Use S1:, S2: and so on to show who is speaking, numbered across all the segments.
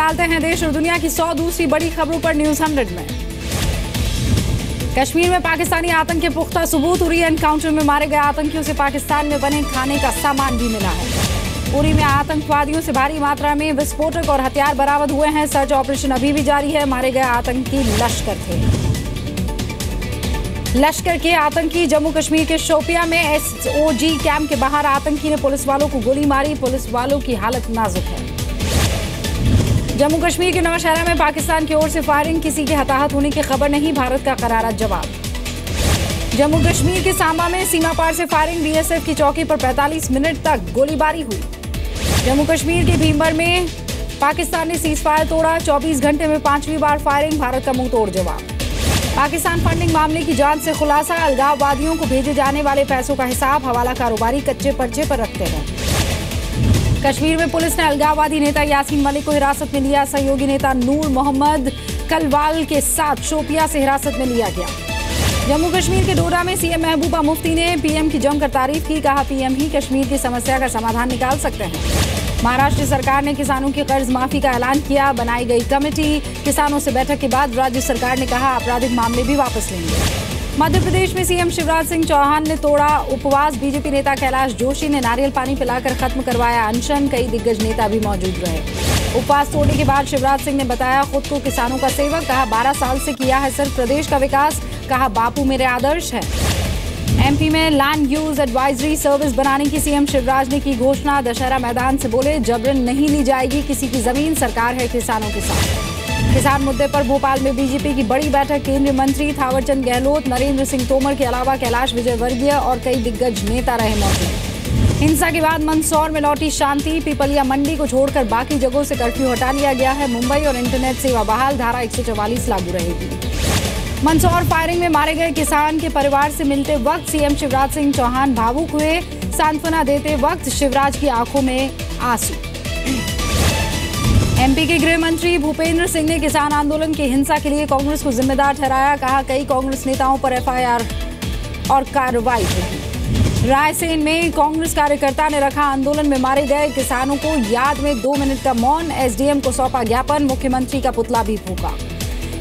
S1: डालते हैं देश और दुनिया की 100 दूसरी बड़ी खबरों पर न्यूज 100 में। कश्मीर में पाकिस्तानी आतंक के पुख्ता सबूत। उरी एनकाउंटर में मारे गए आतंकियों से पाकिस्तान में बने खाने का सामान भी मिला है। उरी में आतंकवादियों से भारी मात्रा में विस्फोटक और हथियार बरामद हुए हैं। सर्च ऑपरेशन अभी भी जारी है। मारे गए आतंकी लश्कर के आतंकी। जम्मू कश्मीर के शोपियां में एसओजी कैंप के बाहर आतंकी ने पुलिस वालों को गोली मारी। पुलिस वालों की हालत नाजुक है। जम्मू कश्मीर के नौशहरा में पाकिस्तान की ओर से फायरिंग। किसी के हताहत होने की खबर नहीं। भारत का करारा जवाब। जम्मू कश्मीर के सांबा में सीमा पार से फायरिंग। बीएसएफ की चौकी पर 45 मिनट तक गोलीबारी हुई। जम्मू कश्मीर के भीमबर में पाकिस्तान ने सीजफायर तोड़ा। 24 घंटे में 5वीं बार फायरिंग। भारत का मुंह तोड़ जवाब। पाकिस्तान फंडिंग मामले की जांच से खुलासा। अलगाववादियों को भेजे जाने वाले पैसों का हिसाब हवाला कारोबारी कच्चे पर्चे पर रखते हैं। कश्मीर में पुलिस ने अलगाववादी नेता यासीन मलिक को हिरासत में लिया। सहयोगी नेता नूर मोहम्मद कलवाल के साथ शोपियां से हिरासत में लिया गया। जम्मू कश्मीर के डोडा में सीएम महबूबा मुफ्ती ने पीएम की जमकर तारीफ की। कहा पीएम ही कश्मीर की समस्या का समाधान निकाल सकते हैं। महाराष्ट्र सरकार ने किसानों की कर्ज माफी का ऐलान किया। बनाई गई कमेटी। किसानों से बैठक के बाद राज्य सरकार ने कहा आपराधिक मामले भी वापस लेंगे। मध्य प्रदेश में सीएम शिवराज सिंह चौहान ने तोड़ा उपवास। बीजेपी नेता कैलाश जोशी ने नारियल पानी पिलाकर खत्म करवाया अनशन। कई दिग्गज नेता भी मौजूद रहे। उपवास तोड़ने के बाद शिवराज सिंह ने बताया खुद को किसानों का सेवक। कहा 12 साल से किया है सिर्फ प्रदेश का विकास। कहा बापू मेरे आदर्श है। एमपी में लैंड यूज एडवाइजरी सर्विस बनाने की सीएम शिवराज ने की घोषणा। दशहरा मैदान से बोले जबरन नहीं ली जाएगी किसी की जमीन। सरकार है किसानों के साथ। किसान मुद्दे पर भोपाल में बीजेपी की बड़ी बैठक। केंद्रीय मंत्री थावरचंद गहलोत, नरेंद्र सिंह तोमर के अलावा कैलाश विजयवर्गीय और कई दिग्गज नेता रहे मौजूद। हिंसा के बाद मंदसौर में लौटी शांति। पिपलिया मंडी को छोड़कर बाकी जगहों से कर्फ्यू हटा लिया गया है। मुंबई और इंटरनेट सेवा बहाल। धारा 144 लागू रहेगी। मंदसौर फायरिंग में मारे गए किसान के परिवार से मिलते वक्त सीएम शिवराज सिंह चौहान भावुक हुए। सांत्वना देते वक्त शिवराज की आंखों में आंसू। एमपी के गृह मंत्री भूपेंद्र सिंह ने किसान आंदोलन की हिंसा के लिए कांग्रेस को जिम्मेदार ठहराया। कहा कई कांग्रेस नेताओं पर एफआईआर और कार्रवाई होगी। रायसेन में कांग्रेस कार्यकर्ता ने रखा आंदोलन में मारे गए किसानों को याद में 2 मिनट का मौन। एसडीएम को सौंपा ज्ञापन। मुख्यमंत्री का पुतला भी फूंका।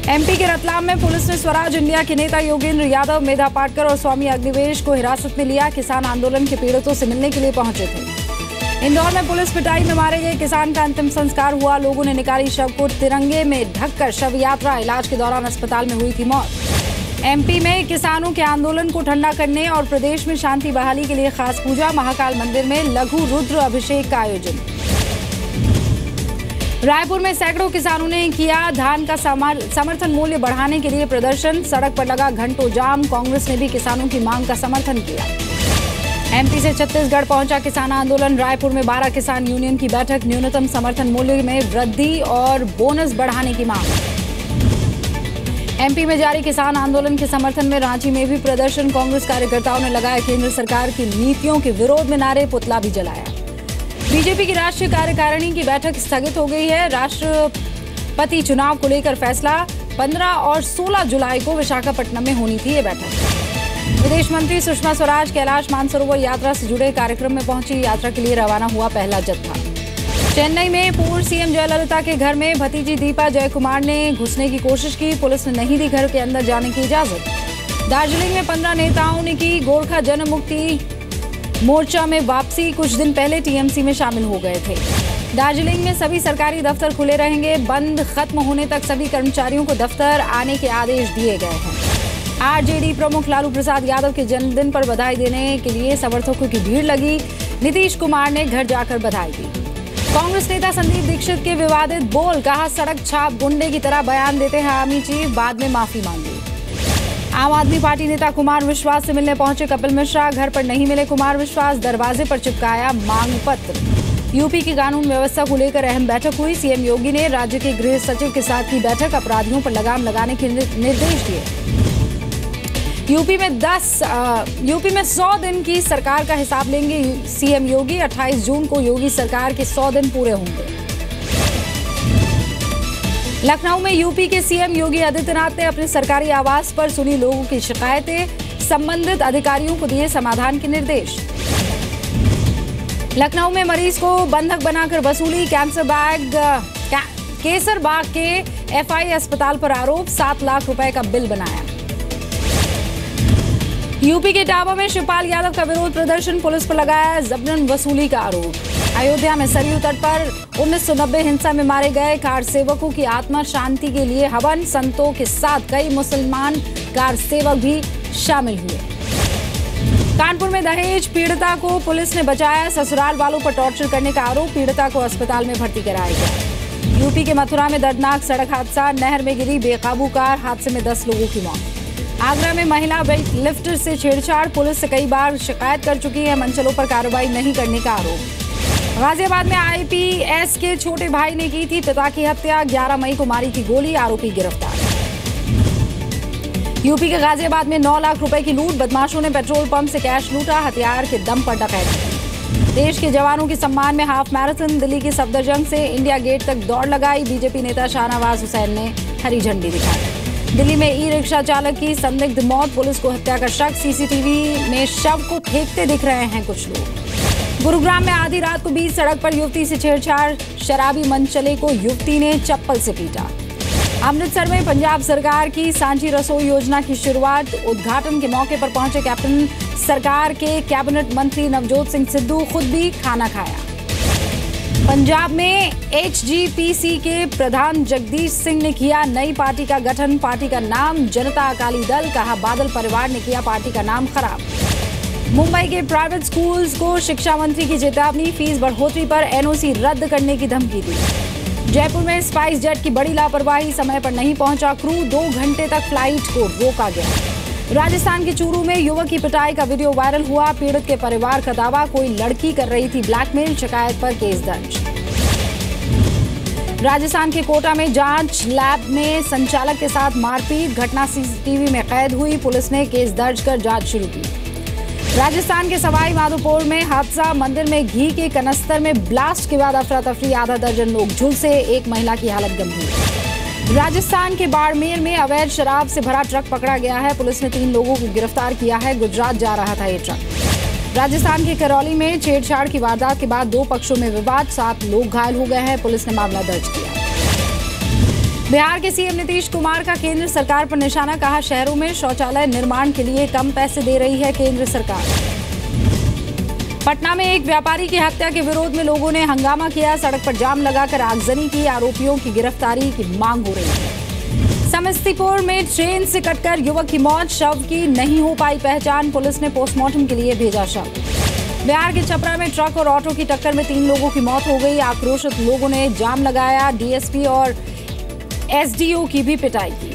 S1: एमपी के रतलाम में पुलिस ने स्वराज इंडिया के नेता योगेंद्र यादव, मेधा पाटकर और स्वामी अग्निवेश को हिरासत में लिया। किसान आंदोलन के पीड़ितों से मिलने के लिए पहुंचे थे। इंदौर में पुलिस पिटाई में मारे गए किसान का अंतिम संस्कार हुआ। लोगों ने निकाली शव को तिरंगे में ढककर शव यात्रा। इलाज के दौरान अस्पताल में हुई थी मौत। एमपी में किसानों के आंदोलन को ठंडा करने और प्रदेश में शांति बहाली के लिए खास पूजा। महाकाल मंदिर में लघु रुद्र अभिषेक का आयोजन। रायपुर में सैकड़ों किसानों ने किया धान का समर्थन मूल्य बढ़ाने के लिए प्रदर्शन। सड़क पर लगा घंटों जाम। कांग्रेस ने भी किसानों की मांग का समर्थन किया। एमपी से छत्तीसगढ़ पहुंचा किसान आंदोलन। रायपुर में 12 किसान यूनियन की बैठक। न्यूनतम समर्थन मूल्य में वृद्धि और बोनस बढ़ाने की मांग। एमपी में जारी किसान आंदोलन के समर्थन में रांची में भी प्रदर्शन। कांग्रेस कार्यकर्ताओं ने लगाए केंद्र सरकार की नीतियों के विरोध में नारे। पुतला भी जलाया। बीजेपी की राष्ट्रीय कार्यकारिणी की बैठक स्थगित हो गई है। राष्ट्रपति चुनाव को लेकर फैसला। 15 और 16 जुलाई को विशाखापट्टनम में होनी थी ये बैठक। विदेश मंत्री सुषमा स्वराज कैलाश मानसरोवर यात्रा से जुड़े कार्यक्रम में पहुंची। यात्रा के लिए रवाना हुआ पहला जत्था। चेन्नई में पूर्व सीएम जयललिता के घर में भतीजी दीपा जयकुमार ने घुसने की कोशिश की। पुलिस ने नहीं दी घर के अंदर जाने की इजाजत। दार्जिलिंग में 15 नेताओं ने की गोरखा जनमुक्ति मोर्चा में वापसी। कुछ दिन पहले टीएमसी में शामिल हो गए थे। दार्जिलिंग में सभी सरकारी दफ्तर खुले रहेंगे। बंद खत्म होने तक सभी कर्मचारियों को दफ्तर आने के आदेश दिए गए हैं। आरजेडी प्रमुख लालू प्रसाद यादव के जन्मदिन पर बधाई देने के लिए समर्थकों की भीड़ लगी। नीतीश कुमार ने घर जाकर बधाई दी। कांग्रेस नेता संदीप दीक्षित के विवादित बोल। कहा सड़क छाप गुंडे की तरह बयान देते हैं आर्मी चीफ। बाद में माफी मांगी। आम आदमी पार्टी नेता कुमार विश्वास से मिलने पहुंचे कपिल मिश्रा। घर पर नहीं मिले कुमार विश्वास। दरवाजे पर चिपकाया मांग पत्र। यूपी की कानून व्यवस्था को लेकर अहम बैठक हुई। सीएम योगी ने राज्य के गृह सचिव के साथ की बैठक। अपराधियों पर लगाम लगाने के निर्देश दिए। यूपी में 100 दिन की सरकार का हिसाब लेंगे सीएम योगी। 28 जून को योगी सरकार के 100 दिन पूरे होंगे। लखनऊ में यूपी के सीएम योगी आदित्यनाथ ने अपने सरकारी आवास पर सुनी लोगों की शिकायतें। संबंधित अधिकारियों को दिए समाधान के निर्देश।
S2: लखनऊ में मरीज को बंधक बनाकर वसूली,
S1: केसरबाग के एफआई अस्पताल पर आरोप, 7 लाख रुपए का बिल बनाया। यूपी के इटावा में शिवपाल यादव का विरोध प्रदर्शन, पुलिस पर लगाया जबरन वसूली का आरोप। अयोध्या में सरयू तट पर 1990 हिंसा में मारे गए कार सेवकों की आत्मा शांति के लिए हवन, संतों के साथ कई मुसलमान कार सेवक भी शामिल हुए। कानपुर में दहेज पीड़िता को पुलिस ने बचाया, ससुराल वालों पर टॉर्चर करने का आरोप, पीड़िता को अस्पताल में भर्ती कराया गया। यूपी के मथुरा में दर्दनाक सड़क हादसा, नहर में गिरी बेकाबू कार, हादसे में 10 लोगों की मौत। आगरा में महिला वेट लिफ्टर से छेड़छाड़, पुलिस से कई बार शिकायत कर चुकी है, मंचलों पर कार्रवाई नहीं करने का आरोप। गाजियाबाद में आईपीएस के छोटे भाई ने की थी पिता की हत्या, 11 मई को मारी थी गोली, आरोपी गिरफ्तार। यूपी के गाजियाबाद में 9 लाख रुपए की लूट, बदमाशों ने पेट्रोल पंप से कैश लूटा, हथियार के दम पर डकैती। देश के जवानों के सम्मान में हाफ मैराथन, दिल्ली की सफदरजंग से इंडिया गेट तक दौड़ लगाई, बीजेपी नेता शाहनवाज हुसैन ने हरी झंडी दिखाई। दिल्ली में ई रिक्शा चालक की संदिग्ध मौत, पुलिस को हत्या का शक, सीसीटीवी में शव को फेंकते दिख रहे हैं कुछ लोग। गुरुग्राम में आधी रात को बीच सड़क पर युवती से छेड़छाड़, शराबी मनचले को युवती ने चप्पल से पीटा। अमृतसर में पंजाब सरकार की सांची रसोई योजना की शुरुआत, उद्घाटन के मौके पर पहुंचे कैप्टन सरकार के कैबिनेट मंत्री नवजोत सिंह सिद्धू, खुद भी खाना खाया। पंजाब में एचजीपीसी के प्रधान जगदीश सिंह ने किया नई पार्टी का गठन, पार्टी का नाम जनता अकाली दल, कहा बादल परिवार ने किया पार्टी का नाम खराब। मुंबई के प्राइवेट स्कूल्स को शिक्षा मंत्री की चेतावनी, फीस बढ़ोतरी पर एनओसी रद्द करने की धमकी दी। जयपुर में स्पाइस जेट की बड़ी लापरवाही, समय पर नहीं पहुंचा क्रू, 2 घंटे तक फ्लाइट को रोका गया। राजस्थान के चूरू में युवक की पिटाई का वीडियो वायरल हुआ, पीड़ित के परिवार का दावा कोई लड़की कर रही थी ब्लैकमेल, शिकायत पर केस दर्ज। राजस्थान के कोटा में जांच लैब में संचालक के साथ मारपीट, घटना सीसीटीवी में कैद हुई, पुलिस ने केस दर्ज कर जांच शुरू की। राजस्थान के सवाई माधोपुर में हादसा, मंदिर में घी के कनस्तर में ब्लास्ट के बाद अफरा तफरी, आधा दर्जन लोग झुलसे, एक महिला की हालत गंभीर। राजस्थान के बाड़मेर में अवैध शराब से भरा ट्रक पकड़ा गया है, पुलिस ने 3 लोगों को गिरफ्तार किया है, गुजरात जा रहा था ये ट्रक। राजस्थान के करौली में छेड़छाड़ की वारदात के बाद 2 पक्षों में विवाद, 7 लोग घायल हो गए हैं, पुलिस ने मामला दर्ज किया। बिहार के सीएम नीतीश कुमार का केंद्र सरकार पर निशाना, कहा शहरों में शौचालय निर्माण के लिए कम पैसे दे रही है केंद्र सरकार। पटना में एक व्यापारी की हत्या के विरोध में लोगों ने हंगामा किया, सड़क पर जाम लगाकर आगजनी की, आरोपियों की गिरफ्तारी की मांग हो रही है। समस्तीपुर में ट्रेन से कटकर युवक की मौत, शव की नहीं हो पाई पहचान, पुलिस ने पोस्टमार्टम के लिए भेजा शव। बिहार के छपरा में ट्रक और ऑटो की टक्कर में 3 लोगों की मौत हो गई, आक्रोशित लोगों ने जाम लगाया, डीएसपी और एसडीओ की भी पिटाई की।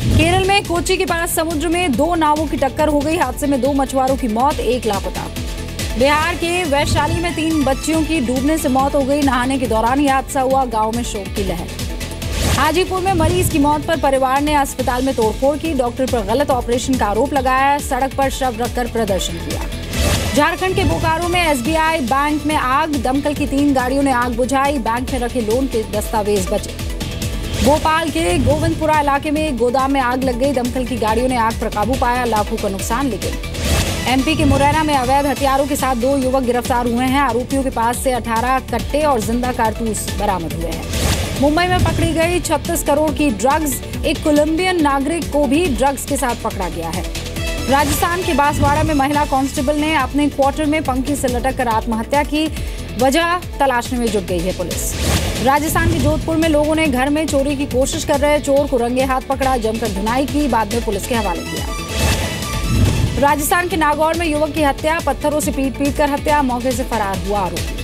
S1: केरल में कोच्चि के पास समुद्र में 2 नावों की टक्कर हो गई, हादसे में 2 मछुआरों की मौत, 1 लापता। बिहार के वैशाली में 3 बच्चियों की डूबने से मौत हो गई, नहाने के दौरान यह हादसा हुआ, गांव में शोक की लहर। हाजीपुर में मरीज की मौत पर परिवार ने अस्पताल में तोड़फोड़ की, डॉक्टर पर गलत ऑपरेशन का आरोप लगाया, सड़क पर शव रखकर प्रदर्शन किया। झारखंड के बोकारो में एसबीआई बैंक में आग, दमकल की 3 गाड़ियों ने आग बुझाई, बैंक में रखे लोन के दस्तावेज बचे। भोपाल के गोविंदपुरा इलाके में एक गोदाम में आग लग गई, दमकल की गाड़ियों ने आग पर काबू पाया, लाखों का नुकसान, लेकिन एमपी के मुरैना में अवैध हथियारों के साथ 2 युवक गिरफ्तार हुए हैं, आरोपियों के पास से 18 कट्टे और जिंदा कारतूस बरामद हुए हैं। मुंबई में पकड़ी गई 36 करोड़ की ड्रग्स, एक कोलंबियन नागरिक को भी ड्रग्स के साथ पकड़ा गया है। राजस्थान के बांसवाड़ा में महिला कांस्टेबल ने अपने क्वार्टर में पंखी से लटक कर आत्महत्या की, वजह तलाशने में जुट गई है पुलिस। राजस्थान के जोधपुर में लोगों ने घर में चोरी की कोशिश कर रहे चोर को रंगे हाथ पकड़ा, जमकर धुनाई की, बाद में पुलिस के हवाले किया। राजस्थान के नागौर में युवक की हत्या, पत्थरों से पीट कर हत्या, मौके से फरार हुआ आरोपी।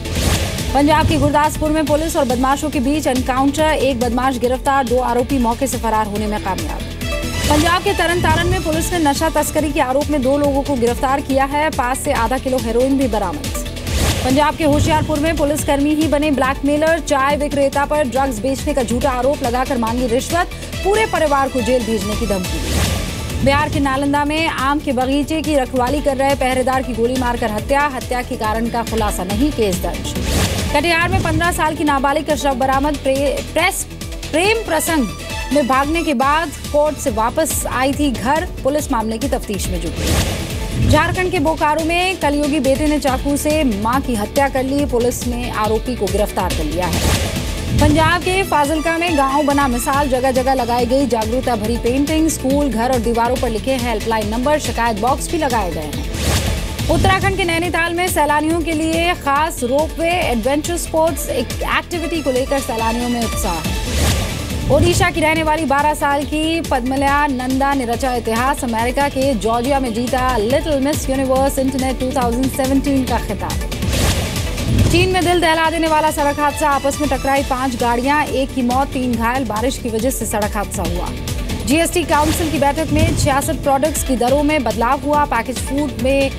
S1: पंजाब के गुरदासपुर में पुलिस और बदमाशों के बीच एनकाउंटर, एक बदमाश गिरफ्तार, 2 आरोपी मौके से फरार होने में कामयाब। पंजाब के तरन तारण में पुलिस ने नशा तस्करी के आरोप में 2 लोगों को गिरफ्तार किया है, पास से आधा किलो हेरोइन भी बरामद। पंजाब के होशियारपुर में पुलिसकर्मी ही बने ब्लैकमेलर, चाय विक्रेता पर ड्रग्स बेचने का झूठा आरोप लगाकर मांगी रिश्वत, पूरे परिवार को जेल भेजने की धमकी दी। बिहार के नालंदा में आम के बगीचे की रखवाली कर रहे पहरेदार की गोली मारकर हत्या, हत्या के कारण का खुलासा नहीं, केस दर्ज। कटिहार में 15 साल की नाबालिग का शव बरामद, प्रेम प्रसंग में भागने के बाद कोर्ट से वापस आई थी घर, पुलिस मामले की तफ्तीश में जुटी। झारखंड के बोकारो में कलयुगी बेटे ने चाकू से मां की हत्या कर ली, पुलिस ने आरोपी को गिरफ्तार कर लिया है। पंजाब के फाजिलका में गांव बना मिसाल, जगह जगह लगाई गई जागरूकता भरी पेंटिंग, स्कूल, घर और दीवारों पर लिखे हेल्पलाइन नंबर, शिकायत बॉक्स भी लगाए गए हैं। उत्तराखंड के नैनीताल में सैलानियों के लिए खास रोपवे, एडवेंचर स्पोर्ट्स एक्टिविटी को लेकर सैलानियों में उत्साह। ओडिशा की रहने वाली 12 साल की पद्मलया नंदा ने रचा इतिहास, अमेरिका के जॉर्जिया में जीता लिटिल मिस यूनिवर्स इंटरनेट 2017 का खिताब। चीन में दिल दहला देने वाला सड़क हादसा, आपस में टकराई 5 गाड़ियां, 1 की मौत, 3 घायल, बारिश की वजह से सड़क हादसा हुआ। जीएसटी काउंसिल की बैठक में 66 प्रोडक्ट्स की दरों में बदलाव हुआ, पैकेज फूड में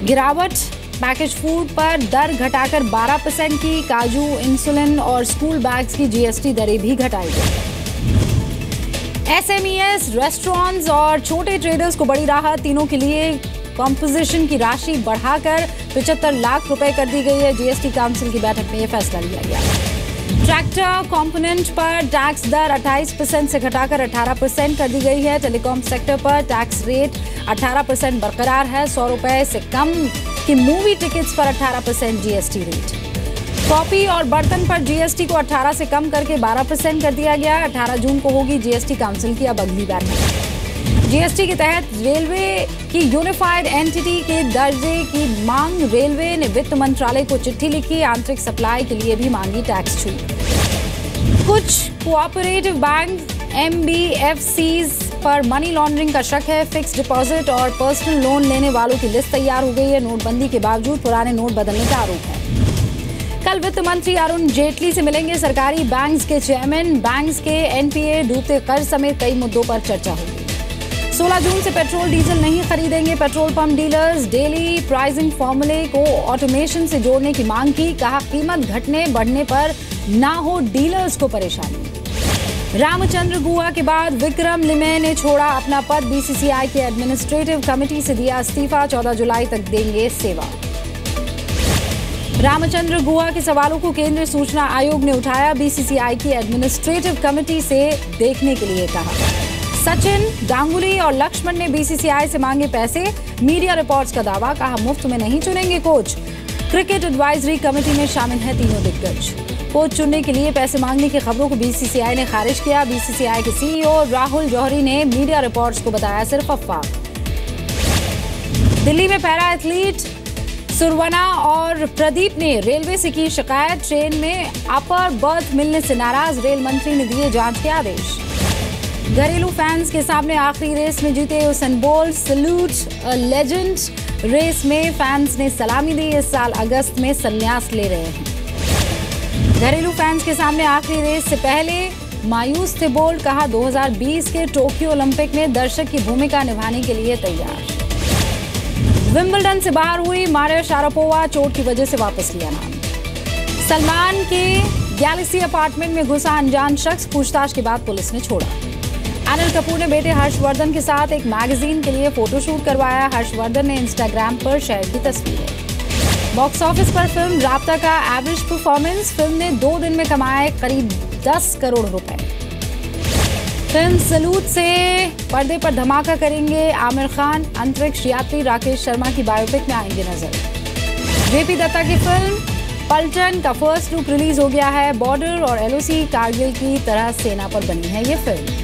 S1: गिरावट, पैकेज फूड पर दर घटाकर 12% की, काजू, इंसुलिन और स्कूल बैग्स की जीएसटी दरें भी घटाई गई। एसएमईएस, रेस्टोरेंट्स और छोटे ट्रेडर्स को बड़ी राहत, तीनों के लिए कॉम्पोजिशन की राशि बढ़ाकर 75 लाख रुपए कर दी गई है। जीएसटी काउंसिल की बैठक में यह फैसला लिया गया। ट्रैक्टर कंपोनेंट पर टैक्स दर 28% से घटाकर 18% कर दी गई है। टेलीकॉम सेक्टर पर टैक्स रेट 18% बरकरार है। 100 रुपए से कम की मूवी टिकट्स पर 18% जीएसटी रेट। कॉपी और बर्तन पर जीएसटी को 18 से कम करके 12% कर दिया गया। 18 जून को होगी जीएसटी काउंसिल की अब अगली बैठक। जीएसटी के तहत रेलवे की यूनिफाइड एंटिटी के दर्जे की मांग, रेलवे ने वित्त मंत्रालय को चिट्ठी लिखी, आंतरिक सप्लाई के लिए भी मांगी टैक्स छूट। कुछ कोऑपरेटिव बैंक एमबीएफसीज पर मनी लॉन्ड्रिंग का शक है। फिक्स डिपॉजिट और पर्सनल लोन लेने वालों की लिस्ट तैयार हो गई है। नोटबंदी के बावजूद पुराने नोट बदलने का आरोप है। कल वित्त मंत्री अरुण जेटली से मिलेंगे सरकारी बैंक्स के चेयरमैन, बैंक्स के एनपीए, डूबते कर्ज समेत कई मुद्दों पर चर्चा होगी। 16 जून से पेट्रोल डीजल नहीं खरीदेंगे petrol pump dealers, daily pricing फॉर्मूले को ऑटोमेशन से जोड़ने की मांग की, कहा कीमत घटने बढ़ने पर ना हो डीलर्स को परेशानी। रामचंद्र गुहा के बाद विक्रम लिमये ने छोड़ा अपना पद, बीसीसीआई के एडमिनिस्ट्रेटिव कमेटी से दिया इस्तीफा, 14 जुलाई तक देंगे सेवा। रामचंद्र गुहा के सवालों को केंद्रीय सूचना आयोग ने उठाया, बीसीसीआई की एडमिनिस्ट्रेटिव कमेटी से देखने के लिए कहा। सचिन, गांगुली और लक्ष्मण ने बीसीसीआई से मांगे पैसे, मीडिया रिपोर्ट्स का दावा, कहा मुफ्त में नहीं चुनेंगे कोच। क्रिकेट एडवाइजरी कमेटी में शामिल हैं तीनों दिग्गज। कोच चुनने के लिए पैसे मांगने की खबरों को बीसीसीआई ने खारिज किया। बीसीसीआई के सीईओ राहुल जौहरी ने मीडिया रिपोर्ट्स को बताया सिर्फ अफवाह। दिल्ली में पैरा एथलीट सुरवना और प्रदीप ने रेलवे से की शिकायत, ट्रेन में अपर बर्थ मिलने से नाराज, रेल मंत्री ने दिए जांच के आदेश। घरेलू फैंस के सामने आखिरी रेस में जीते Usain Bolt, salute a legend, race में फैंस ने सलामी दी, इस साल अगस्त में संन्यास ले रहे हैं। घरेलू फैंस के सामने आखिरी रेस से पहले मायूस थे बोल्ट, कहा 2020 के टोक्यो ओलंपिक में दर्शक की भूमिका निभाने के लिए तैयार। विंबलडन से बाहर हुई मारिया शारापोवा, चोट की वजह से वापस लिया नाम। सलमान के गैलेक्सी अपार्टमेंट में घुसा अनजान शख्स, पूछताछ के बाद पुलिस ने छोड़ा। अनिल कपूर ने बेटे हर्षवर्धन के साथ एक मैगजीन के लिए फोटोशूट करवाया, हर्षवर्धन ने इंस्टाग्राम पर शेयर की तस्वीरें। बॉक्स ऑफिस पर फिल्म राब्ता का एवरेज परफॉर्मेंस, फिल्म ने 2 दिन में कमाए करीब 10 करोड़ रुपए। फिल्म सैल्यूट से पर्दे पर धमाका करेंगे आमिर खान, अंतरिक्ष यात्री राकेश शर्मा की बायोपिक में आएंगे नजर। जेपी दत्ता की फिल्म पलटन का फर्स्ट लुक रिलीज हो गया है। बॉर्डर और एलओसी कारगिल की तरह सेना पर बनी है ये फिल्म।